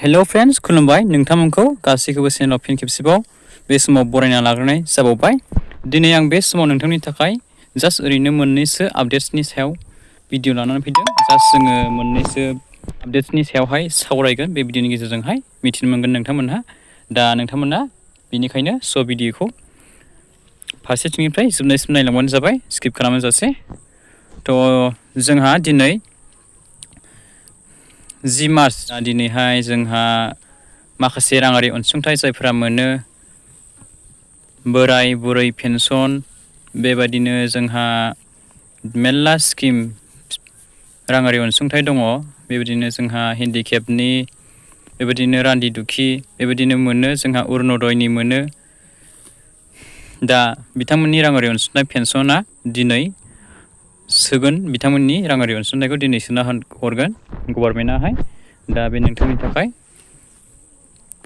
Hello friends खुलुमबाय नोंथांमोनखौ गासैखौबो चेनेलाव फिन खेबसेबाव बे समाव बरायना लाग्रोनाय जाबावबाय। दिनै आं बे समाव नोंथांनि थाखाय जास्ट ओरैनो मोननैसो आपडेट्सनि सायाव भिडिअ लानानै फैदों। जास्ट जोङो मोननैसो आपडेट्सनि सायावहाय सावरायगोन। बे भिडिअनि गेजेरजोंहाय मिथिनो मोनगोन नोंथांमोनहा। दा नोंथांमोना बेनिखायनो भिडिअखौ फारसेथिंनिफ्राय जोबनायसिम नायलांबानो जाबाय स्किप खालामाजासे। जोंहा दिनै 10 मार्च दिनैहाय जोंहा माखासे राङारि अनसुंथाइ जायफोरा मोनो बोराय बुरै पेन्सन बेबायदिनो जोंहा मेल्ला स्किम राङारि अनसुंथाइ दङ। बेबायदिनो जोंहा हेन्डिकेपनि बेबायदिनो रान्दि दुखि बेबायदिनो मोनो जोंहा अरुणदयनि मोनो। दा बिथांमोननि राङारि अनसुंथाइ पेन्सना दिनै सोगोन बिथांमोननि राङारि अनसुंथाइखौ दिनै सोना हरगोन गभर्नमेन्टआहाय। दा बे नोंथांनि थाखाय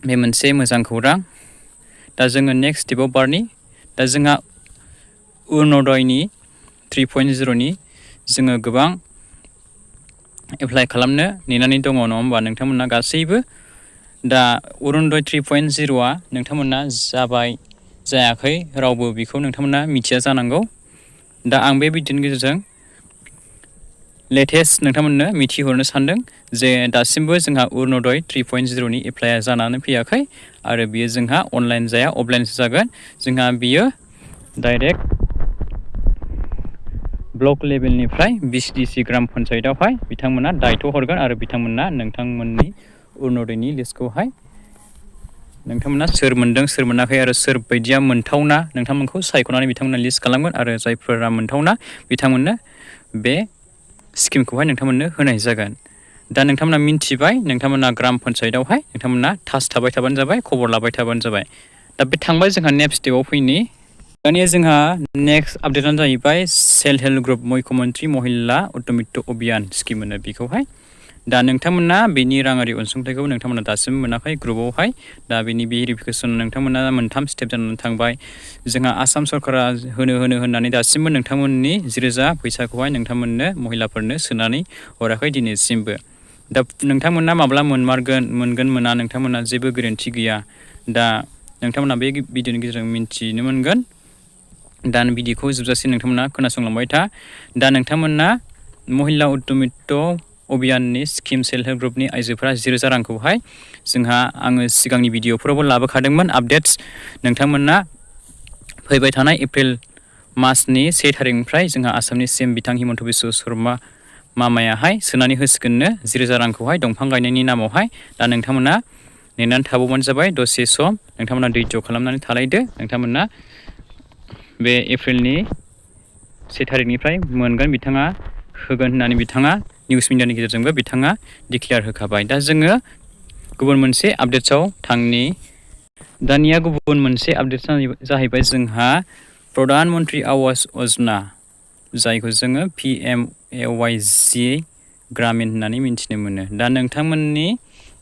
बे मोनसे मोजां खौरां। दा जोङो नेक्स्ट स्टेपाव बारनि। दा जोंहा अरुणदयनि 3.0नि जोङो गोबां एप्लाइ खालामनो नेनानै दङ नङा होमबा नोंथांमोना गासैबो। दा अरुणदय 3.0आ नोंथांमोना जाबाय जायाखै रावबो बेखौ नोंथांमोना मिथिया जानांगौ। दा आं बे भिडिअनि गेजेरजों लेटेस्ट नोंथांमोननो मिथिहरनो सानदों जे दासिमबो जोंहा अरुणदय 3.0नि एप्लाइआ जानानै फैयाखै आरो बियो जोंहा अनलाइन जाया अफलाइनसो जागोन। जोंहा बियो डाइरेक्ट ब्लक लेभेलनिफ्राय BCDC ग्राम पन्सायतआवहाय बिथांमोना दायथ' हरगोन आरो बिथांमोना नोंथांमोननि अरुणदयनि लिस्टखौहाय नोंथांमोना सोर मोनदों सोर मोनाखै आरो सोर बायदिया मोनथावना नोंथांमोनखौ सायख'नानै बिथांमोना लिस्ट खालामगोन आरो जायफोरा मोनथावना बिथांमोननो बे स्किमखौहाय नोंथांमोननो होनाय जागोन। दा नोंथांमोना मिन्थिबाय नोंथांमोना ग्राम पन्सायतआवहाय नोंथांमोना टाच थाबाय थाबानो जाबाय खबर लाबाय थाबानो जाबाय। दा बे थांबाय जोंहा नेक्स्ट स्टेपाव फैनि। दानिया जोंहा नेक्स्ट आपडेटआनो जाहैबाय सेल्फ हेल्प ग्रुप मुख्यमन्त्रि महिला उद्यमित्व अभियान स्किम होनो बेखौहाय। दा नोंथांमोना बेनि राङारि अनसुंथाइखौ नोंथांमोना दासिमबो मोनाखै ग्रुपआवहाय। दा बेनि भेरिफिकेसन नोंथांमोना 3 स्टेप जानानै थांबाय। जोंहा आसाम सरकारा होननानै दासिमबो नोंथांमोननि 10,000 फैसाखौहाय नोंथांमोननो महिलाफोरनो सोनानै हराखै दिनैसिमबो। दा नोंथांमोना माब्ला मोनगोन मोना नोंथांमोना जेबो गेरेन्थि गैया। दा नोंथांमोना बे भिडिअनि गेजेरजों मिन्थिनो मोनगोन। दा भिडिअखौ जोबजासे नोंथांमोना खोनासंलांबाय था। दा नोंथांमोना महिला उद्यमित्व अभियाननि स्किम सेल्फ हेल्प ग्रुपनि आइजोफोरा 10,000 रांखौहाय जोंहा आङो सिगांनि भिडिअफोरावबो लाबोखादोंमोन आपडेट्स। नोंथांमोना फैबाय थानाय एप्रिल मासनि 1 थारिखनिफ्राय जोंहा आसामनि CM बिथां हिमन्त बिश्व शर्मा मामायाहाय सोनानै होसिगोननो 10,000 रांखौहाय दंफां गायनायनि नामावहाय। दा नोंथांमोना नेनानै थाबावबानो जाबाय दसे सम नोंथांमोना धैर्य खालामनानै थालायदो। नोंथांमोना बे एप्रिलनि 1 थारिखनिफ्राय मोनगोन बिथाङा होगोन होननानै बिथाङा निउस मिडियानि गेजेरजोंबो बिथाङा डिक्लेयार होखाबाय। दा जोङो गुबुन मोनसे आपडेट्सआव थांनि। दानिया गुबुन मोनसे आपडेट जाहैबाय जोंहा प्रधान मन्त्रि आवास यजना जायखौ जोङो PMAYG ग्रामिन होननानै मिथिनो मोनो। दा नोंथांमोननि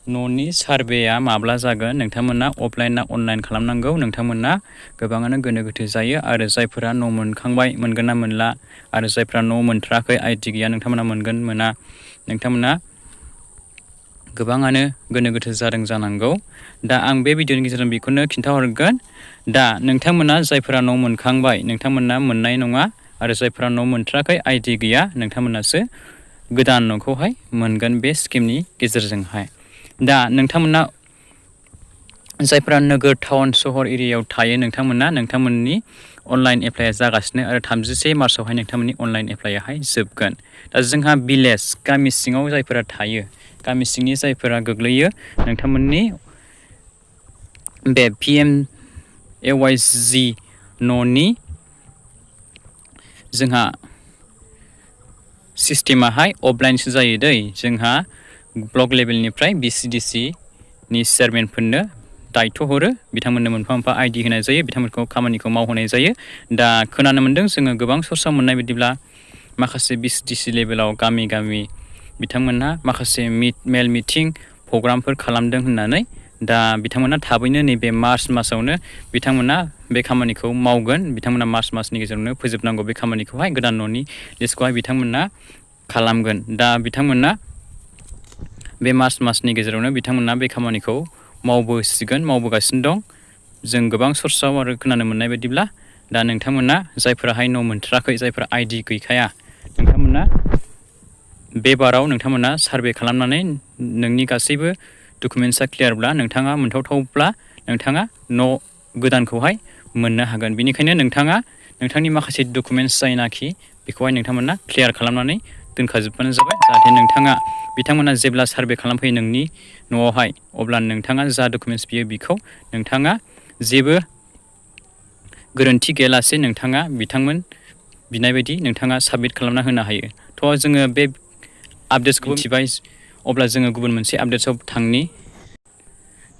न'नि सार्भेया माब्ला जागोन नोंथांमोना अफलाइन ना अनलाइन खालामनांगौ। नोंथांमोना गोबाङानो गोनो गोथो जायो आरो जायफोरा न' मोनखांबाय मोनगोन ना मोनला आरो जायफोरा न' मोनथाराखै आइडि गैया नोंथांमोना मोनगोन मोना नोंथांमोना गोबाङानो गोनो गोथो जादों जानांगौ। दा आं बे भिडिअनि गेजेरजों बेखौनो खिन्थाहरगोन। दा नोंथांमोना जायफोरा न' मोनखांबाय नोंथांमोना मोननाय नङा आरो जायफोरा न' मोनथाराखै आइडि गैया नोंथांमोनासो गोदान न'खौहाय मोनगोन बे स्किमनि गेजेरजोंहाय। दा नोंथांमोना जायफोरा नोगोर टाउन सहर एरियायाव थायो नोंथांमोननि अनलाइन एप्लाइआ जागासिनो आरो 31 मार्चआवहाय नोंथांमोननि अनलाइन एप्लाइआहाय जोबगोन। दा जोंहा भिलेज गामि सिङाव जायफोरा थायो गामि सिंनि जायफोरा गोग्लैयो नोंथांमोननि बे PMAYG न'नि जोंहा सिस्टेमाहाय अफलाइनसो जायो दै। जोंहा ब्लक लेभेलनिफ्राय BCDC नि चेयारमेनफोरनो दायथ' हरो बिथांमोननो मोनफा मोनफा आइडि होनाय जायो बिथांमोनखौ खामानिखौ मावहोनाय जायो। दा खोनानो मोन्दों जोङो गोबां सर्सआव मोननाय बायदिब्ला माखासे BCDC लेभेलाव गामि गामि बिथांमोनहा माखासे मेल मिटिं प्रग्रामफोर खालामदों होननानै। दा बिथांमोना थाबैनो नैबे मार्च मासावनो बिथांमोना बे खामानिखौ मावगोन। बिथांमोना मार्च मासनि गेजेरावनो फोजोबनांगौ बे खामानिखौहाय गोदान न'नि लिस्टखौहाय बिथांमोना खालामगोन। दा बिथांमोना बे मासनि गेजेरावनो बिथांमोना बे खामानिखौ मावबोगासिनो दं। जों गोबां सर्सआव आरो खोनानो मोननाय बायदिब्ला दा नोंथांमोना जायफोराहाय न' मोनथाराखै, जायफोरा आइडि गैखाया, नोंथांमोना बे बाराव नोंथांमोना सार्भे खालामनानै नोंनि गासैबो डकुमेन्टसा क्लियारब्ला, नोंथाङा मोनथावथावब्ला नोंथाङा न' गोदानखौहाय मोननो हागोन। बेनिखायनो नोंथाङा नोंथांनि माखासे डकुमेन्टस जायनाखि बेखौहाय नोंथांमोना क्लियार खालामनानै दोनखाजोबबानो जाबाय, जाहाथे बिथांमोना जेब्ला सार्भे खालामफैयो नोंनि न'आवहाय, अब्ला नोंथाङा जा डकुमेन्टस बियो बेखौ नोंथाङा जेबो गोरोन्थि गैयालासे नोंथाङा बिथांमोन बिनाय बायदि नोंथाङा साबमिट खालामना होनो हायो। थ' जोङो बे आपडेट्सखौ मिथिबाय, अब्ला जोङो गुबुन मोनसे आपडेट्सआव थांनि।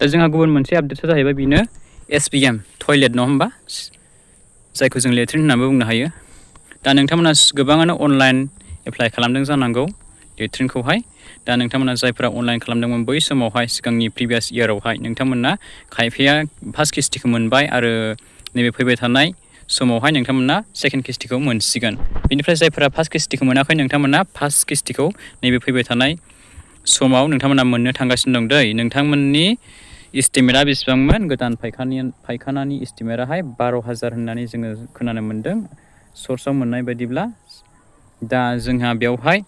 दा जोंहा गुबुन मोनसे आपडेट्सआ जाहैबाय बेनो SBM टयलेट, नङा होमबा, जायखौ जों लेट्रिन होननानैबो बुंनो हायो। दा नोंथांमोना गोबाङानो अनलाइन एप्लाइ खालामदों जानांगौ लेट्रिनखौहाय। दा नोंथांमोना जायफोरा अनलाइन खालामदोंमोन बै समावहाय, सिगांनि प्रिभियास इयारावहाय नोंथांमोना खायफाया फार्स्ट किस्तिखौ मोनबाय आरो नैबे फैबाय थानाय समावहाय नोंथांमोना सेकेन्ड किस्तिखौ मोनसिगोन। बेनिफ्राय जायफोरा फार्स्ट किस्तिखौ मोनाखै, नोंथांमोना फार्स्ट किस्तिखौ नैबे फैबाय थानाय समाव नोंथांमोना मोननो थांगासिनो दं दै। नोंथांमोननि इस्टिमेटआ बेसेबांमोन? गोदान फायखानानि इस्टिमेटआहाय 12,000 होननानै जोङो खोनानो मोन्दों सर्सआव मोननाय बायदिब्ला। दा जोंहा बेवहाय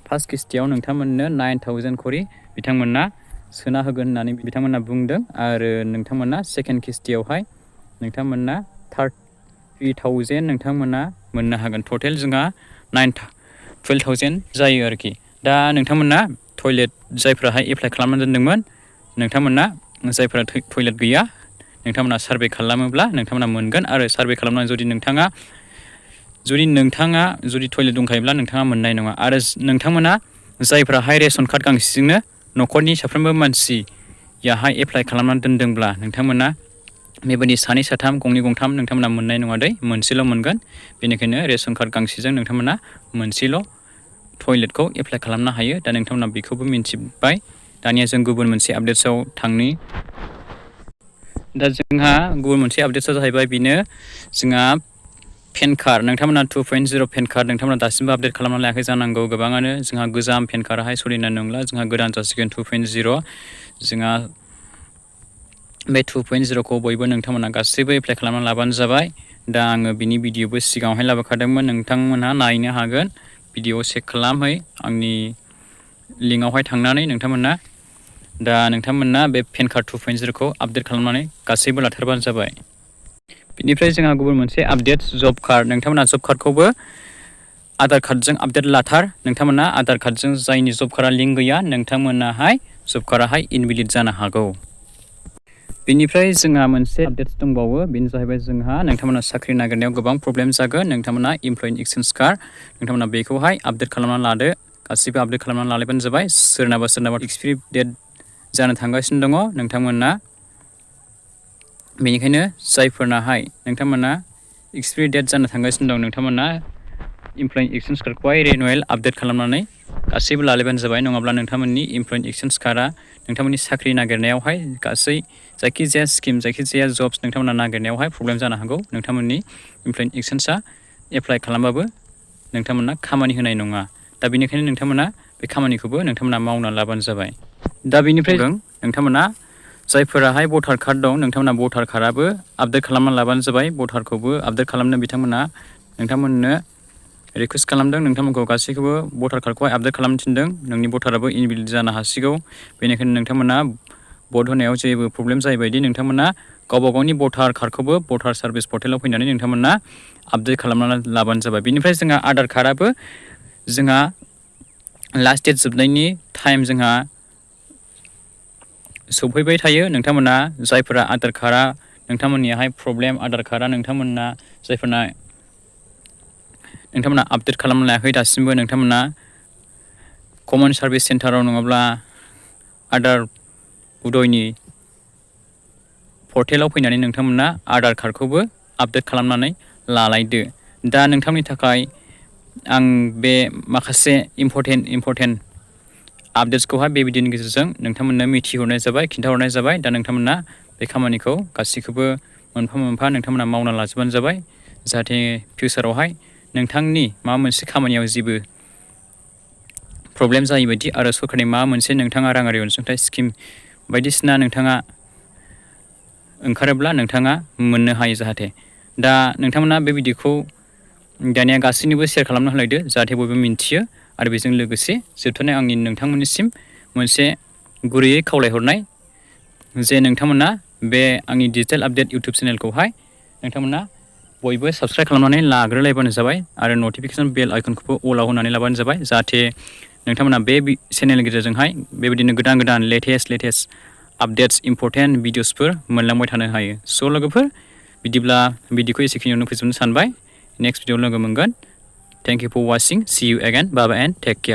फार्स्ट किस्तियाव नोंथांमोननो 9,000 खरि बिथांमोना सोना होगोन होननानै बिथांमोना बुंदों, आरो नोंथांमोना सेकेन्ड किस्तियावहाय नोंथांमोना 30,000 नोंथांमोना मोननो हागोन। टटेल जोंहा 12,000 जायो आरोखि। दा नोंथांमोना टयलेट जायफ्राहाय एप्लाइ खालामनानै दोनदोंमोन, नोंथांमोना जायफ्रा टयलेट गैया, नोंथांमोना सार्भे खालामोब्ला नोंथांमोना मोनगोन। आरो सार्भे खालामनानै जुदि नोंथाङा टयलेट दंखायोब्ला नोंथाङा मोननाय नङा। आरो नोंथांमोना जायफ्राहाय रेशन कार्ड गांसेजोंनो न'खरनि साफ्रोमबो मानसियाहाय एप्लाइ खालामनानै दोनदोंब्ला, नोंथांमोना बेबायदि सानै साथाम गंनै गंथाम नोंथांमोना मोननाय नङा दै, मोनसेल' मोनगोन। बेनिखायनो रेशन कार्ड गांसेजों नोंथांमोना मोनसेल' टयलेटखौ एप्लाइ खालामनो हायो। दा नोंथांमोना बेखौबो मिन्थिबाय। दानिया जों गुबुन मोनसे आपडेट्सआव थांनि। दा जोंहा गुबुन मोनसे आपडेट्सआ जाहैबाय बेनो जोंहा पेन कार्ड। नोंथांमोना 2.0 पेन कार्ड नोंथांमोना दासिमबो आपडेट खालामनानै लायाखै जानांगौ गोबाङानो। जोंहा गोजाम पेन कार्डआहाय सोलिनाय नंला, जोंहा गोदान जासिगोन 2.0। जोंहा बे 2.0खौ बयबो नोंथांमोना गासैबो एप्लाइ खालामनानै लाबानो जाबाय। दा आङो बिनि भिडिअबो सिगाङावहाय लाबोखादोंमोन, नोंथांमोनहा नायनो हागोन। भिडिअ चेक खालामहै आंनि लिंकआवहाय थांनानै नोंथांमोना। दा नोंथांमोना बे पेन कार्ड 2.0खौ आपडेट खालामनानै गासैबो लाथारबानो जाबाय। बेनिफ्राय जोंहा गुबुन मोनसे आपडेट जब कार्ड। नोंथांमोना जब कार्डखौबो आधार कार्डजों आपडेट लाथार। नोंथांमोना आधार कार्डजों जायनि जब कार्डआ लिंक गैया, नोंथांमोनाहाय जब कार्डआहाय इनभेलिड जानो हागौ। बेनिफ्राय जोंहा मोनसे आपडेट्स दंबावो, बेनो जाहैबाय जोंहा नोंथांमोना साख्रि नागिरनायाव गोबां प्रब्लेम जागोन। नोंथांमोना इमप्लयमेन्ट एक्सचेन्ज कार्ड नोंथांमोना बेखौहाय आपडेट खालामनानै लादो। गासैबो आपडेट खालामनानै लालायबानो जाबाय। सोरनाबा एक्सपायरि डेट जानो थांगासिनो दङ। नोंथांमोना बेनिखायनो जायफोरनाहाय नोंथांमोना एक्सपायरि डेट जानो थांगासिनो दं, नोंथांमोना इमप्लयमेन्ट एक्सचेन्ज कार्डखौहाय रिनिउवेल आपडेट खालामनानै गासैबो लालायबानो जाबाय। नङाब्ला नोंथांमोननि इमप्लयमेन्ट एक्सचेन्ज कार्डआ नोंथांमोननि साख्रि नागिरनायावहाय जायखिजाया स्किम, जायखिजाया जब्स नोंथांमोना नागिरनायावहाय प्रब्लेम जानो हागौ। नोंथांमोननि इमप्लयमेन्ट एक्सचेन्जआ एप्लाइ खालामबाबो नोंथांमोना खामानि होनाय नङा। दा बेनिखायनो नोंथांमोना बे खामानिखौबो नोंथांमोना मावना लाबानो जाबाय। दा बेनिफ्राय नोंथांमोना जायफोराहाय भटार कार्ड दं, नोंथांमोना भटार कार्डआबो आपडेट खालामना लाबानो जाबाय। भटारखौबो आपडेट खालामनो बिथांमोना नोंथांमोननो रिकुवेस्ट खालामदों। नोंथांमोनखौ गासैखौबो भटार कार्डखौहाय आपडेट खालामनो थिनदों। नोंनि भटाराबो इनभेलिड जानो हासिगौ। बेनिखायनो नोंथांमोना भट होनायाव जेबो प्रब्लेम जायैबायदि नोंथांमोना गावबा गावनि भटार कार्डखौबो भटार सार्भिस पर्टेलाव फैनानै नोंथांमोना आपडेट खालामनानै लाबानो जाबाय। बेनिफ्राय जोंहा आधार कार्डआबो जोंहा लास्ट डेट जोबनायनि टाइम जोंहा सफैबाय थायो। नोंथांमोना जायफोरा आधार कार्डआ नोंथांमोननियाहाय प्रब्लेम, आधार कार्डआ नोंथांमोना नोंथांमोना आपडेट खालामनो लायाखै दासिमबो, नोंथांमोना कमन सार्भिस सेन्टाराव नङाब्ला आधार उदयनि पर्टेलाव फैनानै नोंथांमोना आधार कार्डखौबो आपडेट खालामनानै लालायदो। दा नोंथांनि थाखाय आं बे माखासे इम्परटेन्ट आपडेट्सखौहाय बे भिडिअनि गेजेरजों नोंथांमोननो मिथिहरनाय जाबाय, खिन्थाहरनाय जाबाय। दा नोंथांमोना बे खामानिखौ गासैखौबो मोनफा मोनफा नोंथांमोना मावना लाजोबबानो जाबाय, जाहाथे फिउचारावहाय नोंथांनि माबा मोनसे खामानियाव जेबो प्रब्लेम जायै बायदि आरो सरकारनि माबा मोनसे नोंथाङा राङारि अनसुंथाइ स्किम बायदिसिना नोंथाङा ओंखारोब्ला नोंथाङा मोननो हायो जाहाथे। दा नोंथांमोना बे भिडिअखौ दानिया गासैनोबो शेयार खालामना होलायदो जाहाथे बयबो मिन्थियो आरो बेजों लोगोसे जोबथारनाय आंनि नोंथांमोननिसिम मोनसे गुरैयै खावलायहरनाय जे नोंथांमोना बे आंनि डिजिटेल आपडेट इउटुब चेनेलखौहाय नोंथांमोना बयबो साबस्क्राइब खालामनानै लाग्रोलायबानो जाबाय आरो नटिफिकेसन बेल आइकनखौबो अलाव होनानै लाबानो जाबाय जाहाथे नोंथांमोना बे चेनेलनि गेजेरजोंहाय बेबायदिनो गोदान गोदान लेटेस्ट आपडेट्स इम्परटेन्ट भिडिअसफोर मोनलांबाय थानो हायो। स' लोगोफोर बिदिब्ला भिडिअखौ एसेखिनियावनो फोजोबनो सानबाय। नेक्स्ट भिडिअ लोगो मोनगोन। Thank you for watching. See you again. Bye bye and take care.